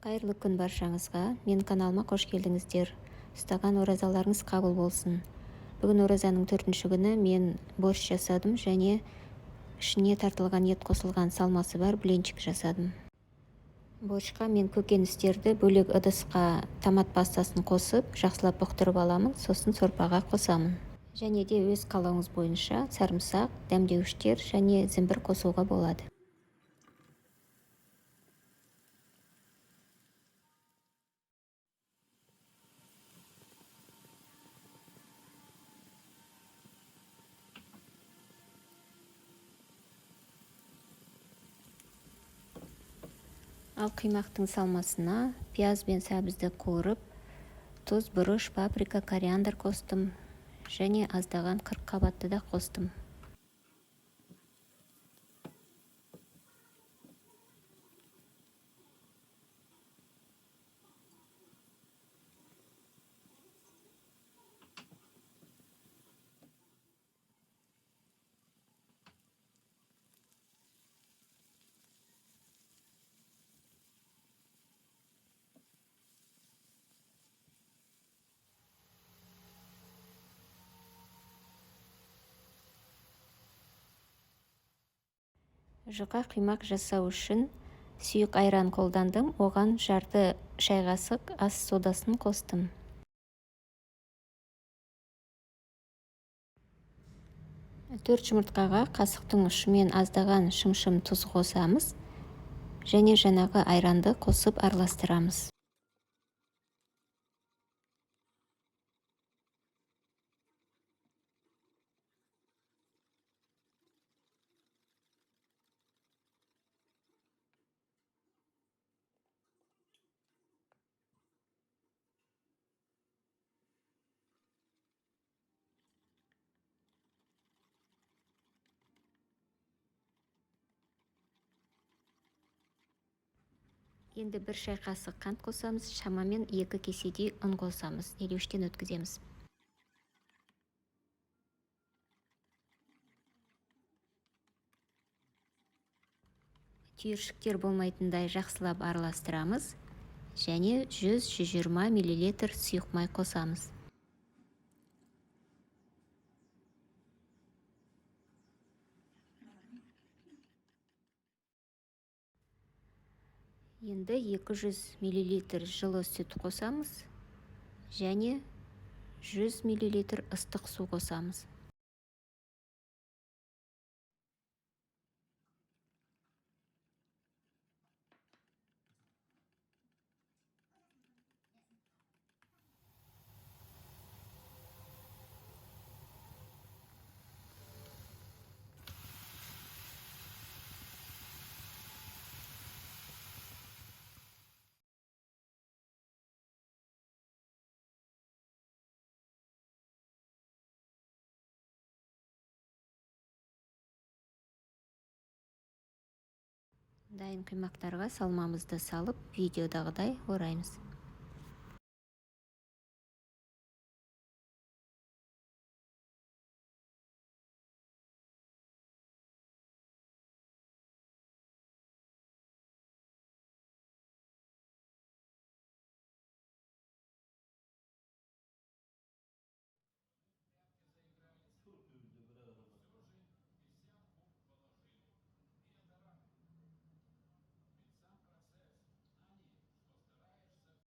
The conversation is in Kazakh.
Қайырлы күн баршаңызға. Мен каналыма қош келдіңіздер. Ұстаған оразаларыңыз қабыл болсын. Бүгін оразаның 4-ші күні мен борщ жасадым және ішіне тартылған ет қосылған салмасы бар блинчик жасадым. Борщқа мен көкөністерді бөлек ыдысқа томат пастасын қосып, жақсылап бұқтырып аламын, сосын сорпаға қосамын. Және де өз қалауыңыз бойынша сарымсақ, дәмдеуіштер және зімбір қосуға болады. Ал қимақтың салмасына пияз бен сәбізді қуырып, тұз, бұрыш, паприка, кориандр қостым және аздаған қырыққабатты да қостым. Жұқа қимақ жасау үшін сұйық айран қолдандым, оған жарты шай қасық ас содасын қостым. Төрт жұмыртқаға қасықтың ұшымен аздаған шымшым тұз қосамыз және жаңағы айранды қосып араластырамыз. Енді бір шай қасық қант қосамыз, шамамен 2 кеседей ұн қосамыз, елеуіштен өткіземіз. Түйіршіктер болмайтындай жақсылап араластырамыз және 100-120 мл сұйық май қосамыз. Енді 200 мл жылы сүт қосамыз және 100 мл ыстық су қосамыз. Дайын қимақтарға салмамызды салып, видеодағыдай ораймыз.